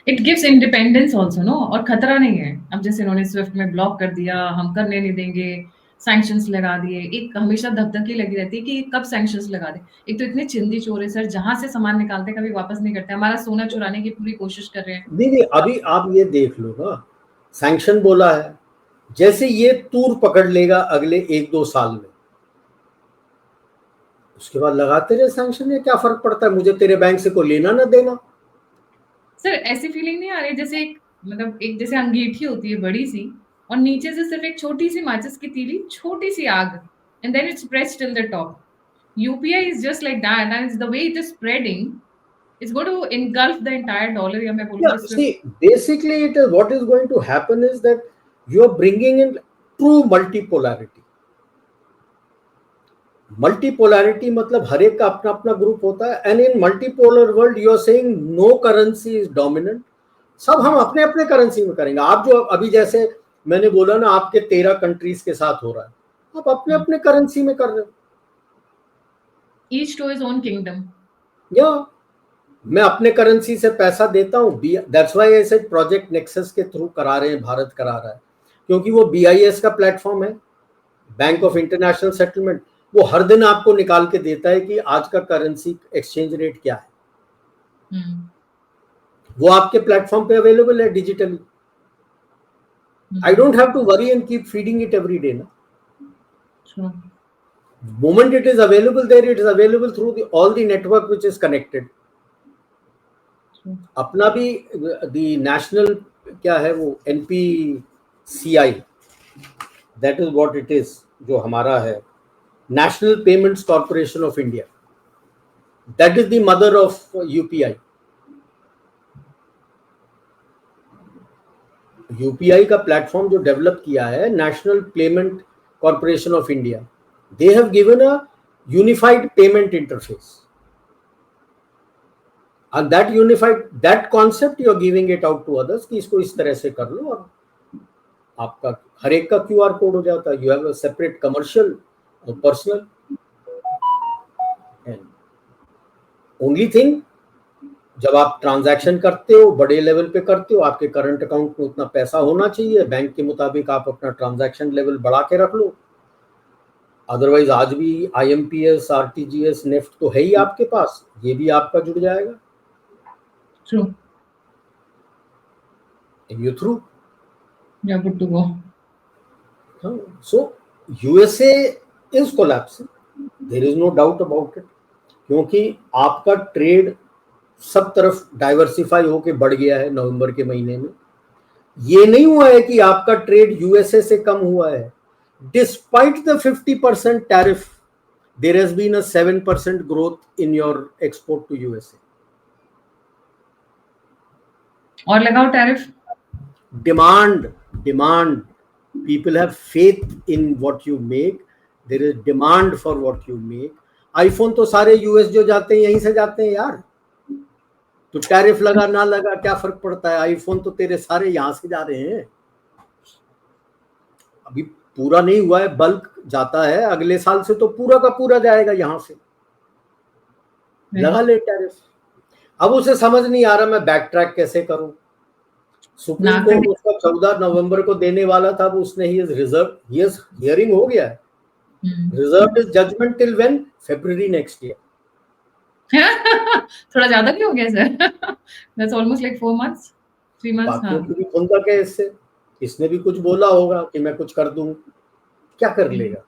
It gives independence also no, और खतरा नहीं है। अब जैसे इन्होंने स्विफ्ट में ब्लॉक कर दिया, हम करने नहीं देंगे, सैंक्शंस लगा दिए, एक हमेशा धकधकी लगी रहती है कि कब सैंक्शंस लगा दे। एक तो इतने चिंदी चोर है सर, जहां से सामान निकालते कभी वापस नहीं करते, हमारा सोना चुराने की पूरी कोशिश कर रहे हैं।
नहीं नहीं, अभी आप ये देख लो ना, सैंक्शन बोला है, जैसे ये तूर पकड़ लेगा अगले 1-2 साल में, उसके बाद लगाते रहे सैंक्शन, है क्या फर्क पड़ता है, मुझे तेरे बैंक से कोई लेना ना देना।
सर ऐसी फीलिंग नहीं आ रही जैसे एक, मतलब एक जैसे अंगीठी होती है बड़ी सी, और नीचे से सिर्फ एक छोटी सी माचिस की तीली, छोटी सी आग, and then it's pressed till the top. UPI is just like that, and it's the way it is spreading, it's going to engulf the entire dollar, या मैं
Yeah,
बोलूंगी SWIFT.
see, basically it is what is going to happen is that you are bringing in true multipolarity. Multipolarity मतलब हर एक का अपना अपना group होता है, and in multipolar world you are saying no currency is dominant, सब हम अपने अपने करेंसी में करेंगे। आप जो अभी जैसे मैंने बोला ना, आपके 13 कंट्रीज के साथ हो रहा है, आप अपने अपने करेंसी में कर रहे हो।
Each to his own kingdom.
या मैं अपने करेंसी से पैसा देता हूँ, that's why I said project Nexus के थ्रू करा रहे हैं, भारत करा रहा है, क्योंकि वो BIS का प्लेटफॉर्म है, बैंक ऑफ इंटरनेशनल सेटलमेंट, वो हर दिन आपको निकाल के देता है कि आज का करेंसी एक्सचेंज रेट क्या है। वो आपके प्लेटफॉर्म पे अवेलेबल है digitally. I don't have to worry and keep feeding it every day ना। Moment it is available there, it is available through all the network which is connected. अपना भी the national क्या है वो NPCI, that is what it is, जो हमारा है National Payments Corporation of India, that is the mother of UPI. UPI का platform जो डेवलप किया है national payment corporation of India, they have given a unified payment interface, and that unified, that concept you are giving it out to others कि इसको इस तरह से कर लो, और आपका हर एक का QR कोड हो जाता है। You have a separate commercial और personal, and only thing, जब आप ट्रांजैक्शन करते हो बड़े लेवल पे करते हो, आपके करंट अकाउंट में उतना पैसा होना चाहिए, बैंक के मुताबिक आप अपना ट्रांजैक्शन लेवल बढ़ा के रख लो। अदरवाइज आज भी IMPS, RTGS, नेफ्ट तो है ही आपके पास, ये भी आपका जुड़ जाएगा।
True.
And you through.
Yeah, good to go.
So USA is collapsing. There is no doubt about it. क्योंकि आपका ट्रेड सब तरफ डाइवर्सिफाई होके बढ़ गया है नवंबर के महीने में। ये नहीं हुआ है कि आपका ट्रेड USA से कम हुआ है। Despite the 50% tariff, there has been a 7% growth in your export to USA.
और लगाओ tariff.
Demand. People have faith in what you make. There is demand for what you make. iPhone तो सारे US जो जाते हैं यहीं से जाते हैं यार, तो टैरिफ लगा ना लगा क्या फर्क पड़ता है, आईफोन तो तेरे सारे यहां से जा रहे हैं। अभी पूरा नहीं हुआ है, बल्क जाता है, अगले साल से तो पूरा का पूरा जाएगा यहां से, लगा ले टैरिफ। अब उसे समझ नहीं आ रहा मैं बैक ट्रैक कैसे करूं। सुप्रीम कोर्ट उसका 14 नवंबर को देने वाला था, वो उसने ही हियरिंग हो गया है, reserved is judgment till when, February next year.
थोड़ा ज्यादा नहीं हो गया sir? That's almost like 4 months, 3 months.
बाकियों की भी खुंदक है इससे, इसने भी कुछ बोला होगा कि मैं कुछ कर दूं, क्या कर लेगा।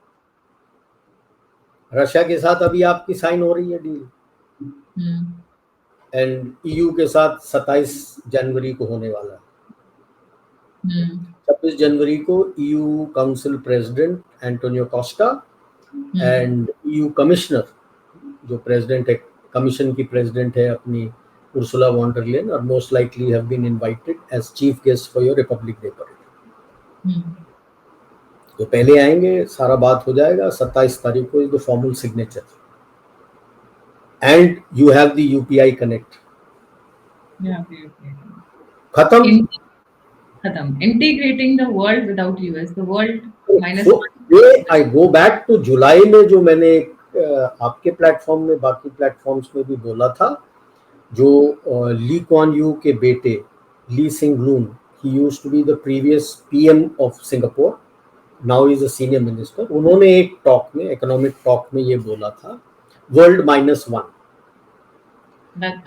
रशिया के साथ अभी आपकी साइन हो रही है डील, एंड EU के साथ 27 जनवरी को होने वाला है। 26 जनवरी को EU council president Antonio Costa and EU commissioner, जो प्रेसिडेंट है, कमीशन की प्रेसिडेंट है अपनी उर्सुला वॉन डर लेयन, और most likely have been invited as chief guest for your Republic Day parade. तो पहले आएंगे, सारा बात हो जाएगा। 27 तारीख को is the formal signature, and you have the UPI connect. खत्म।
Integrating the world without US, the world minus
I go back to जुलाई में जो मैंने आपके प्लेटफॉर्म में, बाकी प्लेटफॉर्म्स में भी बोला था, जो ली कुआन यू के बेटे ली सिंग लून, he used to be the previous PM of Singapore, now is a senior minister, उन्होंने एक टॉक में, इकोनॉमिक टॉक में ये बोला था, world -1,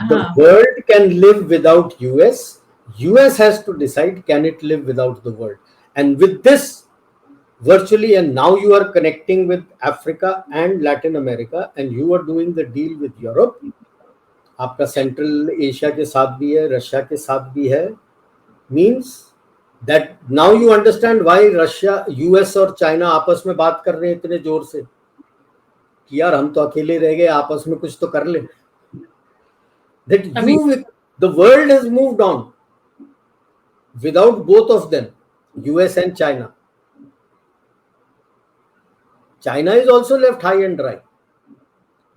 the world can live without US has to decide can it live without the world. And with this virtually, and now you are connecting with Africa and Latin America, and you are doing the deal with Europe, आपका central Asia के साथ भी है, Russia के साथ भी है, means that now you understand why Russia, US और चाइना आपस में बात कर रहे हैं इतने जोर से कि यार हम तो अकेले रह गए, आपस में कुछ तो कर ले. That the world has moved on without both of them, US and China. China is also left high and dry.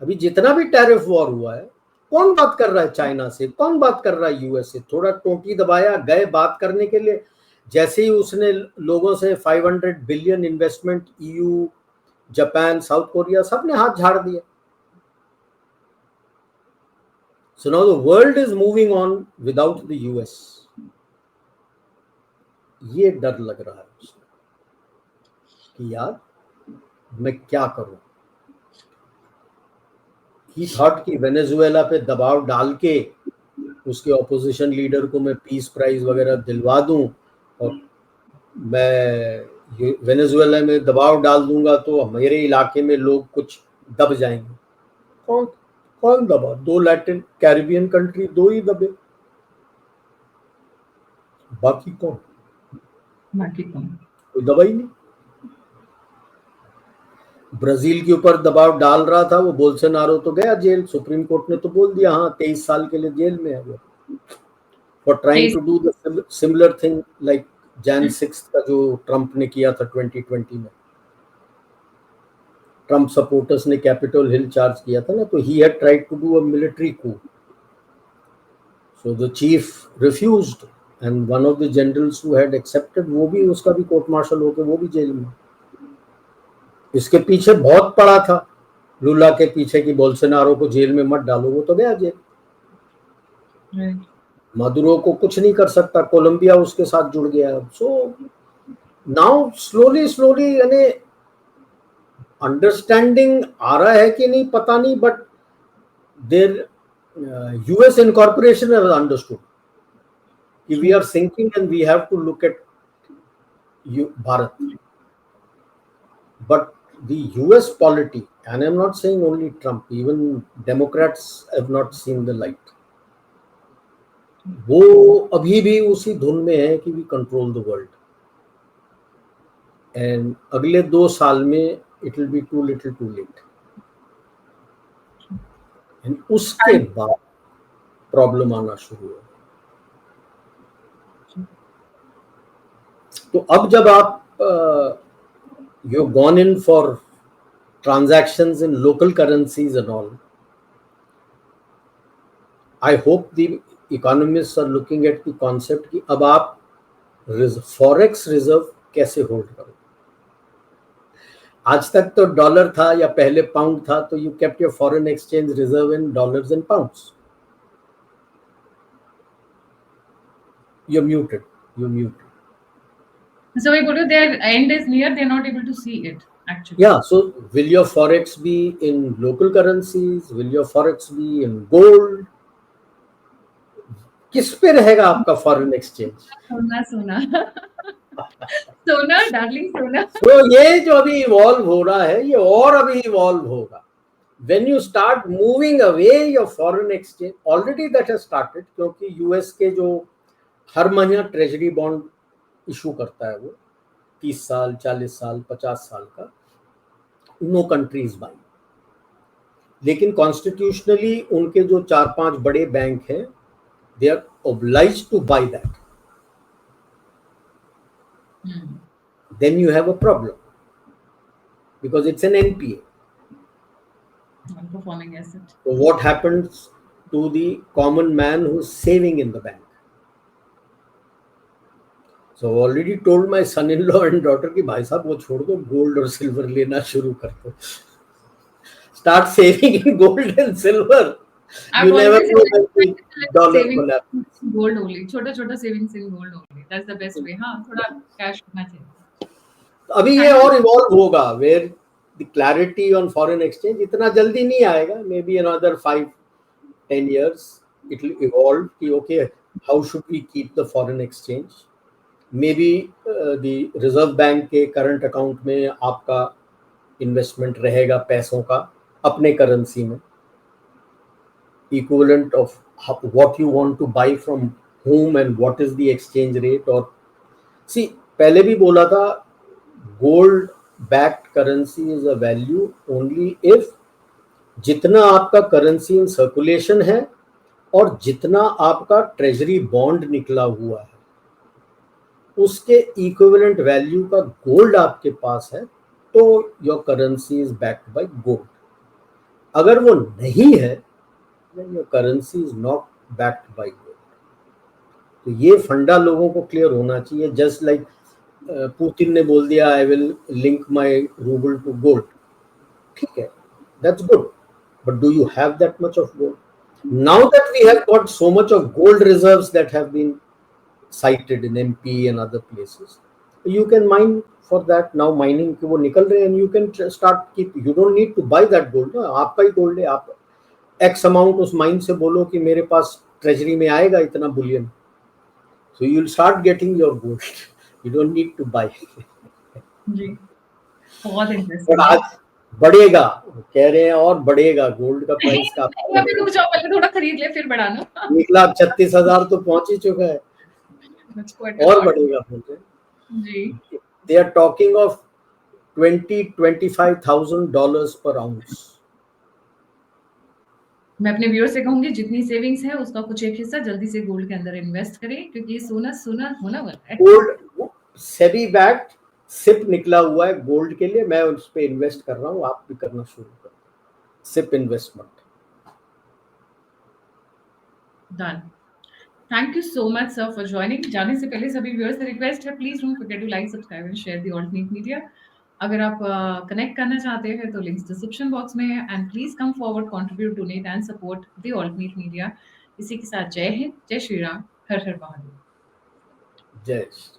अभी जितना भी टैरिफ वॉर हुआ है, कौन बात कर रहा है चाइना से, कौन बात कर रहा है यूएस से? थोड़ा टोटी दबाया, गए बात करने के लिए. जैसे ही उसने लोगों से 500 billion investment, EU, Japan, south Korea, सबने हाथ झाड़ दिया. So now the world is moving on without the US. ये डर लग रहा है कि यार मैं क्या करूं. He thought कि वेनेजुएला पे दबाव डाल के उसके ऑपोजिशन लीडर को मैं पीस प्राइज वगैरह दिलवा दूं और मैं वेनेजुएला में दबाव डाल दूंगा तो मेरे इलाके में लोग कुछ दब जाएंगे. कौन दबा? 2 लैटिन कैरिबियन कंट्री, 2 ही दबे, बाकी कौन? कोई दबा ही नहीं. ब्राजील के ऊपर दबाव डाल रहा था वो बोल्सोनारो, तो गया जेल. सुप्रीम कोर्ट ने तो बोल दिया हाँ 23 साल के लिए जेल में है वो, for trying to do the similar thing like Jan 6 का जो ट्रंप ने किया था 2020 में. ट्रंप सपोर्टर्स ने कैपिटल हिल चार्ज किया था ना, तो he had tried to do a military coup. So the chief refused and one of the generals who had accepted, वो भी, उसका भी कोर्ट मार्शल होकर वो भी जेल में. इसके पीछे बहुत पड़ा था, लुला के पीछे कि बोल्सोनारो को जेल में मत डालो, वो तो गया जेल. मदुरो को कुछ नहीं कर सकता, कोलंबिया उसके साथ जुड़ गया. सो नाउ स्लोली यानी अंडरस्टैंडिंग आ रहा है कि नहीं पता नहीं, but there US incorporation has understood कि we are sinking and we have to look at Bharat. But the US polity, and I'm not saying only Trump, even Democrats have not seen the light. वो अभी भी उसी धुन में है कि we control the world, and अगले 2 साल में it will be too little too late, and उसके बाद प्रॉब्लम आना शुरू है. तो अब जब आप you've gone in for transactions in local currencies and all, I hope the economists are looking at the concept कि अब आप फॉरेक्स रिजर्व कैसे होल्ड करो. आज तक तो डॉलर था या पहले पाउंड था, तो you kept your foreign exchange reserve in dollars and pounds. You're muted.
So we go to their end is near, they're not able to see it actually.
Yeah, so will your forex be in local currencies? Will your forex be in gold? किस पे रहेगा आपका foreign exchange?
सोना darling सोना.
तो ये जो अभी इवॉल्व हो रहा है, ये और अभी इवॉल्व होगा. When you start moving away your foreign exchange, already that has started, क्योंकि यूएस के जो हर महीना ट्रेजरी बॉन्ड इशू करता है वो 30 साल, 40 साल, 50 साल का, नो कंट्रीज बाई. लेकिन कॉन्स्टिट्यूशनली उनके जो 4-5 बड़े बैंक हैं, they are obliged to buy that. Then you have a problem because it's an NPA.
Non-performing asset.
So what happens to the common man who's saving in the bank? So I already told my son-in-law and daughter कि भाई साहब वो छोड़ दो, gold और silver लेना शुरू कर दो. Start saving in gold and silver. You never know when the dollar collapses.
Gold only, छोटा savings in gold only. That's the best way. हाँ, थोड़ा cash होना चाहिए.
अभी ये और इवॉल्व होगा, where the clarity on foreign exchange इतना जल्दी नहीं आएगा, may be another 5-10 years it will evolve कि okay, how should we keep the foreign exchange, may be the reserve bank के करंट अकाउंट में आपका इन्वेस्टमेंट रहेगा पैसों का अपने करेंसी में, equivalent of what you want to buy from home and what is the exchange rate. और see पहले भी बोला था, gold backed currency is a value only if जितना आपका करेंसी इन सर्कुलेशन है और जितना आपका ट्रेजरी बॉन्ड निकला हुआ है उसके इक्विवेलेंट वैल्यू का गोल्ड आपके पास है तो your currency is backed by gold. अगर वो नहीं है then your currency is not backed by gold। तो ये फंडा लोगों को क्लियर होना चाहिए। जस्ट लाइक पुतिन ने बोल दिया I will link my rouble to gold, ठीक है, that's good, but do you have that much of gold? Now that we have got so much of gold reserves that have been cited in MP and other places, you can mine for that now, mining के वो निकल रहे हैं and you can start keep, you don't need to buy that gold, ना आपका ही gold है, आप x amount उस माइन से बोलो कि मेरे पास ट्रेजरी में आएगा इतना Boolean, so you will start getting your gold, you don't need to buy।
जी बहुत
और
इंटरेस्टिंग।
आज बढ़ेगा कह रहे हैं और बढ़ेगा गोल्ड का प्राइस का,
अभी रुक जाओ, पहले थोड़ा खरीद ले फिर बढ़ाना।
1,36,000 तो पहुंच ही चुका है और बढ़ेगा बोल रहे
जी।
they are talking of $20,000-25,000 per ounce।
मैं अपने व्यूअर्स से कहूंगी जितनी सेविंग्स है उसका कुछ एक हिस्सा जल्दी से गोल्ड के अंदर इन्वेस्ट करें क्योंकि सोना सोना होना वाला है।
गोल्ड सेबी बैक्ड सिप निकला हुआ है गोल्ड के लिए, मैं उस पे इन्वेस्ट कर रहा हूँ, आप भी करना शुरू करो SIP investment.
Done. Thank you so much sir for joining. जाने से पहले सभी व्यूअर्स से रिक्वेस्ट है, please don't forget to like, subscribe and share the alternate media. अगर आप कनेक्ट करना चाहते हैं तो लिंक्स डिस्क्रिप्शन बॉक्स में है and please come forward, contribute, donate and support the alternate media. इसी के साथ जय हिंद, जय श्री राम, हर हर महादेव।
जय श्री